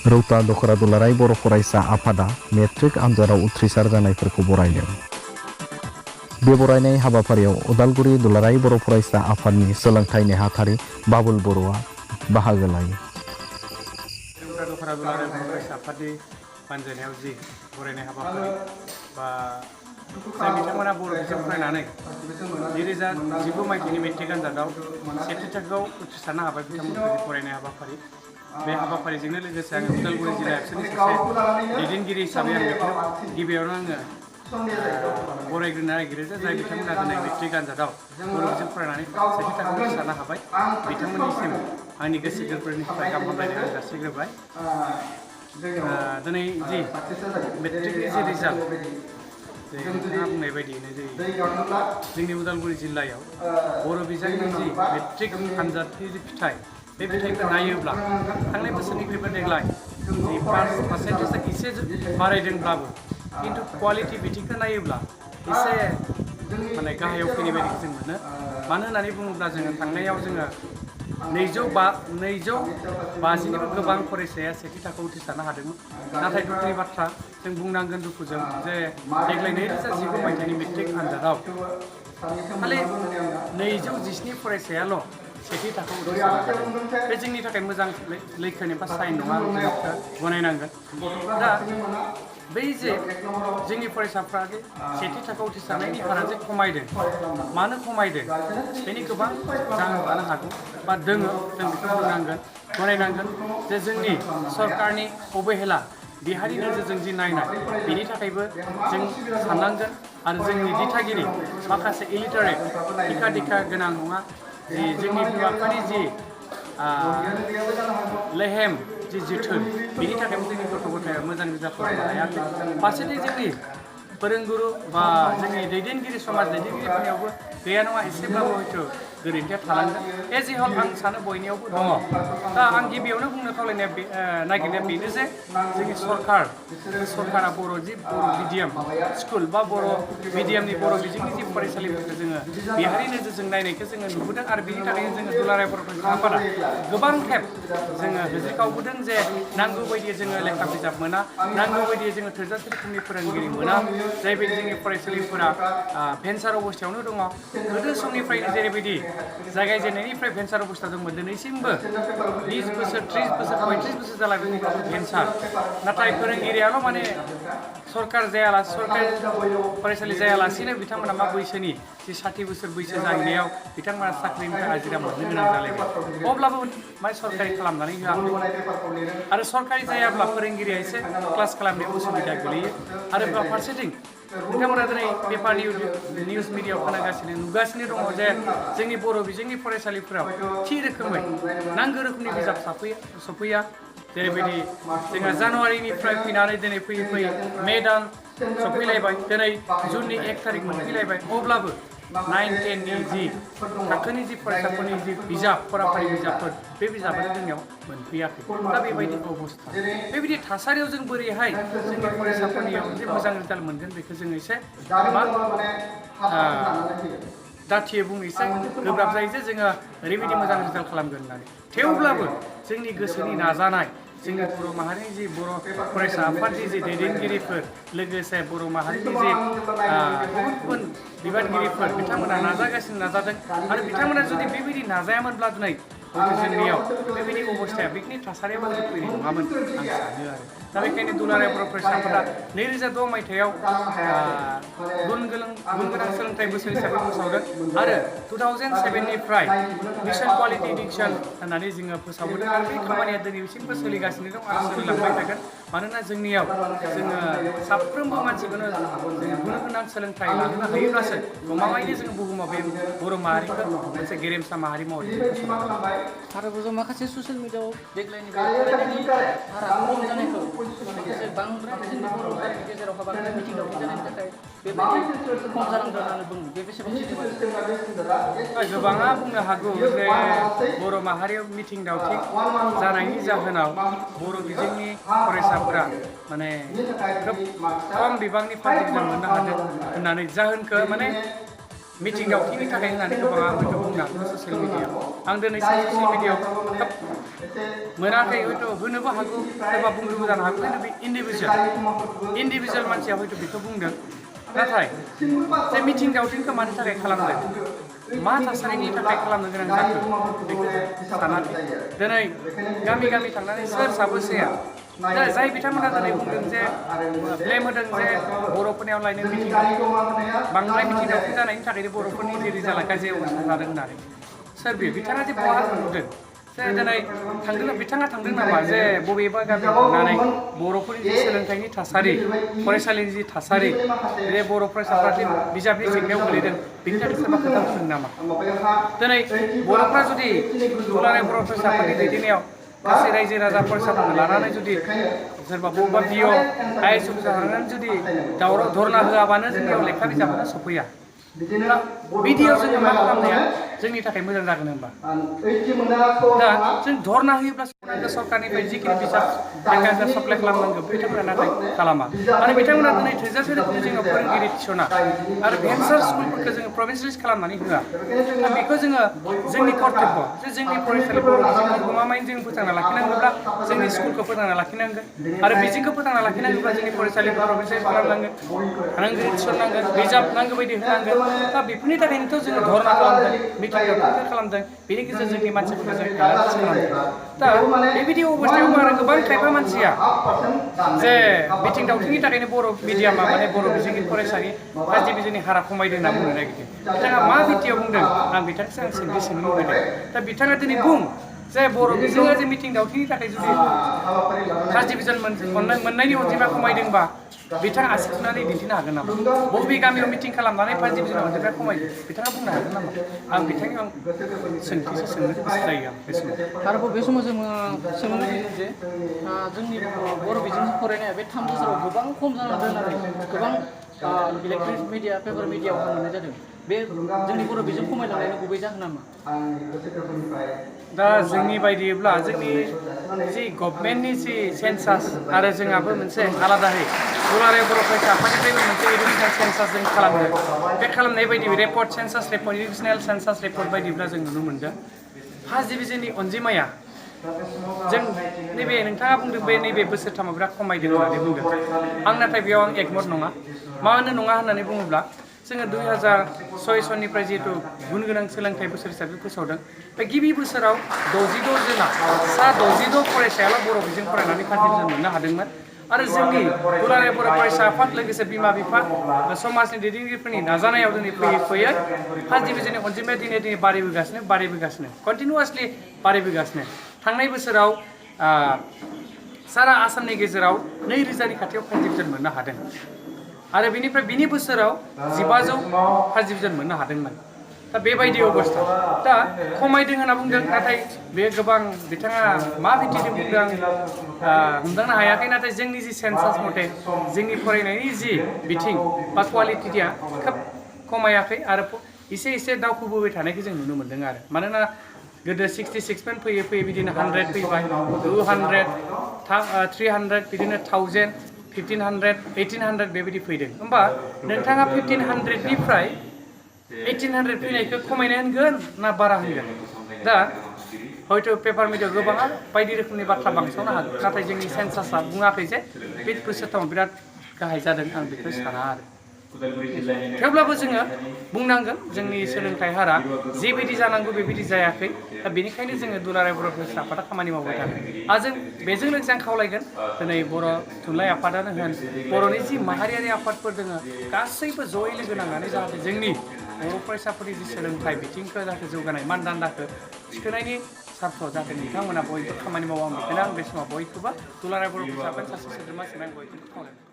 रौता दखरा दुलाराय बर' फरायसा आफादा मेट्रिक आनजादाव उथ्रिसार जानायफोरखौ बरायदों। बे बरायनाय हाबाफारियाव उदालगुरि दुलाराय बर' फरायसा आफादनि सोलोंथाइ नेहाथारि बाबुल बर'आ बाहागो लायो। रौता दखरा दुलाराय बर' फरायसा आफादनि बानजायनायाव जि बरायनाय हाबाफारि बा जाय बिथांमोना बर' बिजों फरायनानै 2019 मायथाइनि मेट्रिक आनजादाव सेथि थाखोआव उथ्रिसारनो हाबाय बिथांमोनखौ बरायनाय हाबाफारि। बे हाबाफारिजोंनो लोगोसे आङो उदालगुरि जिल्ला एबसुनि सासे दैदेनगिरि हिसाबै आं बेखौ गिबियावनो आङो बरायग्रोनो नागिरो जे जाय बिथांमोना दिनै मेट्रिक आनजादाव बर' बिजों फरायनानै सेथि थाखोआव उथ्रिसारनो हाबाय बिथांमोननिसिम आंनि गोसो गोरबोनिफ्राय गाहाम हामलायनाय आं जासिग्रोबाय। दिनै जि मेट्रिकनि जि रिजाल्ट नोंथाङा बुंनाय बायदियैनो जोंनि उदालगुरि जिल्लायाव बर' बिजोंनि जि मेट्रिक आनजादनि जि फिथाइ बे फिथाइखौ नायोब्ला थांनाय बोसोरनिख्रुइबो देग्लाय जि पार्सेन्टेजआ एसे बारायदोंब्लाबो खिन्थु क्वालिटि बिथिंखौ नायोब्ला एसे माने गाहायाव फैनाय बायदिखौ जों मोनो। मानो होननानै बुङोब्ला जोङो थांनायाव जोङो 250निबो गोबां फरायसाया सेथि थाखोआव उथ्रिसारनो हादोंमोन। नाथाय दुखुनि बाथ्रा जों बुंनांगोन दुखुजों जे देग्लाय 2019 मायथाइनि मेट्रिक आनजादाव खालि 217 फरायसायाल' सेथि थाखोआव उथ्रिसारनो हादों। बे जोंनि थाखाय मोजां लैखोन एबा साइन नङा गनायनांगोन। दा बै जे जोंनि फरायसाफ्रा जे सेथि थाखोआव उथ्रिसारनायनि हारा जे खमायदों, मानो खमायदों बेनि गोबां जाहोन थानो हागौ बा दोङो, जों बेखौ बुंनांगोन गनायनांगोन जे जोंनि सरकारनि अबहेला देहारि नोजोरजों जि नायनाय बेनि थाखायबो जों साननांगोन। आरो जोंनि दिथागिरि माखासे इलिटारेट थिखा दिखा गोनां नङा जि जोंनि बिमा बिफानि जि लेहेम जि जोथोन बेनि थाखायबो जोंनि गथ' गथाया मोजां रिजाल्ट खालामनो हायाखै। फारसेथिं जोंनि फोरोंगुरु बा जोंनि दैदेनगिरि समाज दैदेनगिरिफोरनियावबो गैया नङा एसेब्लाबो हयथ' गोरोन्थिया थालांगोन। एज ए हल आं सानो बयनियावबो दङ। दा आं गिबियावनो बुंनो खावलायनाया नागिरनाया बेनो जे जोंनि सरकारा बर' मिडियाम स्कुल बा बर' मिडियामनि बर' बिजोंनि जि फरायसालिफोरखौ जोङो बिहारि नोजोरजों नायनायखौ जोङो नुबोदों। आरो बेनि थाखायनो जोङो दुलाराय बर' फरायसा आफादा गोबां खेब जोङो होज्रिखावबोदों जे नांगौ बायदियै जोङो लेखा बिजाब मोना, नांगौ बायदियै जोङो थोजासे रोखोमनि फोरोंगिरि मोना, जायबायदि जोंनि फरायसालिफोरा भेन्सार अबस्थायावनो दङ। गोदो समनिफ्रायनो जेरैबायदि जागायजेननायनिफ्राय भेन्सार अबस्था दंमोन दिनैसिमबो 20 बोसोर 30 बोसोर 35 बोसोर जालांदों अब्लाबो भेन्सार। नाथाय फोरोंगिरियाल' माने सरकारि फरायसालि जायालासेनो बिथांमोना मा बैसोनि जि 60 बोसोर बैसो जाहैनायाव बिथांमोना साख्रिनिफ्राय हाजिरा मोननो गोनां जालायबाय। अब्लाबो माने सरकारि खालामनानै होआखै। आरो सरकारि जायाब्ला फोरोंगिरिया एसे क्लास खालामनायाव उसुबिदा गोलैयो। आरो फारसेथिं बिथांमोना दिनै पेपार निउस मिडियायाव खोनागासिनो नुगासिनो दङ जे जोंनि बर' बिजोंनि फरायसालिफोराव थि रोखोमै नांगौ रोखोमनि बिजाब सफैया। जेरैबायदि जोंहा जानुवारिनिफ्राय फैनानै दिनै फैयै फैयै मे दान सफैलायबाय, दिनै जुननि 1 थारिख मोनफैलायबाय। अब्लाबो 9-10नि जि थाखोनि जि फरायसाफोरनि जि बिजाब फराफारि बिजाबफोर बे बिजाबानो जोंनियाव मोनफैयाखै। दा बेबायदि अबस्था, बेबायदि थासारियाव जों बोरैहाय जोंनि फरायसाफोरनियाव जे मोजां रिजाल्ट मोनगोन बेखौ जों एसे दाथियै बुंनो एसे गोब्राब जायो जे जोङो ओरैबायदि मोजां रिजाल्ट खालामगोन होननानै। थेवब्लाबो जोंनि गोसोनि नाजानाय, जोंनि बर' माहारिनि जि बर' फरायसा आफादनि जि दैदेनगिरिफोर, लोगोसे बर' माहारिनि जि गुबुन गुबुन बिबानगिरिफोर बिथांमोना नाजादों। आरो बिथांमोना जुदि बेबायदि नाजायामोनब्ला दिनै हयथ' जोंनियाव बेबायदि अबस्थाया बेबायदि थासारियाव फैनाय नङामोन आं सानो आरो। दा बेखायनो दुलाराय बर' फरायसा आफादा 2006 मायथाइयाव गुन गोनां सोलोंथाइ बोसोर हिसाबै फोसावदों। आरो 2007निफ्राय मिशन कुवालिटि इडुकेसन होननानै जोङो फोसावबोदों। आरो बे खामानिया दिनैसिमबो सोलिगासिनो दं आरो सोलिलांबाय थागोन। मानोना जोंनियाव जोङो साफ्रोमबो मानसिखौनो जोङो गुन गोनां सोलोंथाइ लाहोनो हायोब्लासो गमामायैनो जोङो बुहुमाव बे बर' माहारिखौ मोनसे गेरेमसा माहारि महरै फोसावलांगोन। आरोबाव जों माखासे ससियेल मिडियाआव देग्लायनि बे फरायनायनि हारा खम जानायखौ लोगोसे बांद्राय जोंनि बर' हारिनि गेजेराव बांद्राय मिथिं दावथिं जानायनि थाखाय बेबायदि खम जालांदों होननानै बुङो। बे बेसेबां सैथो? गोबाङा बुंनो हागौ जे बर' माहारियाव मिथिं दावथिं जानायनि जाहोनाव बर' बिजोंनि फरायसाफोरा माने खोब खम बिबांनि फार्स्ट डिभिजन मोननो हादों होननानै जाहोनखौ माने मिथिं दावथिंनि थाखाय होननानै गोबाङा हयथ' बुंनो हागौ ससियेल मिडियायाव। आं दिनैसिम ससियेल मिडियायाव खोब मोनाखै हयथ' होनोबो हागौ सोरबा बुंनोबो जानो हागौ खिन्थु बे इन्डिभिजुवेल मानसिया हयथ' बेखौ बुंदों नाथाय जे मिथिं दावथिंखौ मानि थाखाय खालामदों मा थासारिनि थाखाय खालामनो गोनां जाखो बेखौ सानाखै दिनै गामि गामि थांनानै सोर साबोसेया जाय बिथांमोना दिनै बुंदों जे ब्लेम होदों जे बर'फोरनियाव लायनो मिथिं बांद्राय मिथिं दावथिं जानायनि थाखायनो बर'फोरनि जे रिजाल्टआ गाज्रि अबस्था जादों होननानै सोर बे बिथाङा जे बहा नुदों जे दिनै बिथाङा थांदों नामा जे बबेबा गामियाव थांनानै बर'फोरनि जि सोलोंथाइनि थासारि फरायसालिनि जि थासारि बे बर' फरायसाफ्रा जे बिजाबनि जेंनायाव गोलैदों बेनि थाखाय सोरबा खोथा बुंदों नामा दिनै बर'फ्रा जुदि दुलाराय बर' फरायसाफोरनि दैदेननायाव गासै रायजो राजा फरायसाफोरखौ लानानै जुदि सोरबा बबेबा बिअ आइएस अफिसार लानानै जुदि दावराव धरना होआबानो जोंनियाव लेखा बिजाबानो सफैया दा बिदियाव जोङो मा खालामनाया जोंनि थाखाय मोजां जागोन होनबा दा जों धरना होयोब्ला सरकारनिफ्राय जिखिनि बिजाब लेखा साप्लाइ खालामनांगौ बिथांमोना नाथाय खालामा आरो बिथांमोना दिनै थोजासे रोखोमनि जोङो फोरोंगिरि थिसना आरो भेन्सार स्कुलफोरखौ जोङो प्रभिन्सियेलाइज खालामनानै होआ दा बेखौ जोङो जोंनि कर्तब्य जे जोंनि फरायसालि बर' बिजोंखौ गमामायैनो जों फोथांना लाखिनांगौब्ला जोंनि स्कुलखौ फोथांना लाखिनांगोन आरो बिजोंखौ फोथांना लाखिनांगौब्ला जोंनि फरायसालिखौ प्रभिन्सियेलाइज खालामनांगोन फोरोंगिरि थिसननांगोन बिजाब नांगौ बायदि होनांगोन दा बेफोरनि थाखायनोथ' जोङो धरना खालामदों मिथिं दावथिंफोर खालामदों बेनि गेजेरजों जोंनि मानसिफोरखौ जों एलार्ट खालामदों दा बेबायदि अबस्थायाव आरो गोबां खायफा मानसिया जे मिथिं दावथिंनि थाखायनो बर' मिडियामा माने बर' बिजोंनि फरायसानि फार्स्ट डिभिजननि हारा खमायदों होनना बुंनो नागिरदों बिथाङा मा भित्तियाव बुंदों आं बिथांखौसो आं सोंनो लुबैदों दा बिथाङा दिनै बुं जे बर' बिजोङा जे मिथिं दावथिंनि थाखाय जुदि फार्स्ट डिभिजन मोननायनि अनजिमा खमायदोंबा बिथाङा आसि थुनानै दिन्थिनो हागोन नामा बबे गामियाव मिटिं खालामनानै फार्स्ट डिभिजन अनजिमाया खमायदों बिथाङा बुंनो हागोन नामा आं बिथांनियाव सोंथिसो सोंनो गोसो जायो आं बे समाव आरोबाव बे समाव जोङो सोंनो लुबैयो जे जोंनि बर' बिजोंजों फरायनाया बे 3 बोसोराव गोबां खम जाना दोननानै गोबां इलेक्ट्रनिक मिडिया पेपार मिडियाआव मोननाय जादों बे जोंनि बर' बिजों खमायलांनायनि गुबै जाहोना मा दा जोंनि बायदिब्ला जोंनि जि गभर्नमेन्टनि जि सेन्सास आरो जोंहाबो मोनसे आलादायै दुलाराय बर' फरायसा आफादनिफ्रायबो मोनसे इडुकेसन सेन्सास जों खालामदों बे खालामनाय बायदि रिपर्ट सेन्सास रिपर्ट इडुकेसनेल सेन्सास रिपर्ट बायदिब्ला जों नुनो मोनदों फार्स्ट डिभिजननि अनजिमाया जों नैबे नोंथाङा बुंदों बे नैबे बोसोरथामाव बिराद खमायदों होननानै बुंदों आं नाथाय बेयाव आं एकमत नङा मानो नङा होननानै बुङोब्ला जोङो 2006 सननिफ्राय जिहेतु गुन गोनां सोलोंथाइ बोसोर हिसाबै फोसावदों बे गिबि बोसोराव 66 जना सा 66 फरायसायाल' बर' बिजों फरायनानै फार्स्ट डिभिजन मोननो हादोंमोन आरो जोंनि दुलाराय बर' फरायसा आफाद लोगोसे बिमा बिफा समाजनि दैदेनगिरिफोरनि नाजानायाव दिनै फैयै फैयै फार्स्ट डिभिजननि अनजिमाया दिनै बारायबोगासिनो कन्टिनिउवासलि बारायबोगासिनो थांनाय बोसोराव सारा आसामनि गेजेराव 2000नि खाथियाव फार्स्ट डिभिजन मोननो हादों आरो बिनि बोसोराव 1500 फार्स्ट डिभिजन मोननो हादोंमोन दा बेबायदि अबस्था दा खमायदों होनना बुंदों नाथाय बे गोबां बिथाङा मा भित्तिजों बुंदों आं हमदांनो हायाखै नाथाय जोंनि जि सेन्सास मथे जोंनि फरायनायनि जि बिथिं बा क्वालिटिया खोब खमायाखै आरो एसे दावखोबोबाय थानायखौ जों नुनो मोन्दों आरो मानोना गोदो 66 फैयै बिदिनो 100 फैबाय 200 300 बिदिनो 1000 1500 1800 बेबायदि फैदों होमबा नोंथाङा 1500निफ्राय 1800 फैनायखौ खमायनाय होनगोन ना बारा होनगोन दा हयथ' पेपार मिडियाआव गोबाङा बायदि रोखोमनि बाथ्रा बांसावनो हागौ नाथाय जोंनि सेन्सासआ बुङाखै जे बे बोसोरथामाव बिराद गाहाय जादों आं बेखौ साना आरो थेवब्लाबो जोङो बुंनांगोन जोंनि सोलोंथाइ हारा जेबायदि जानांगौ बेबायदि जायाखै दा बेनिखायनो जोङो दुलाराय बर' फरायसा आफादा खामानि मावबाय थादों आरो जों बेजों लोगोसे आं खावलायगोन दिनै बर' थुनलाइ आफादानो होन बर'नि जि माहारियारि आफादफोर दङ गासैबो जयै लोगो नांनानै जाहाथे जोंनि बर' फरायसाफोरनि जि सोलोंथाइ बिथिंखौ जाहाथे जौगानाय मानदान्दाखौ थिखोनायनि सार्थआव जाहाथे नोंथांमोना बयबो खामानि मावो आं बेखायनो आं बे समाव बयखौबो दुलाराय बर' फरायसा आफादनि सासे सोद्रोमा हिसाबै आं बयखौबो खावलायगोन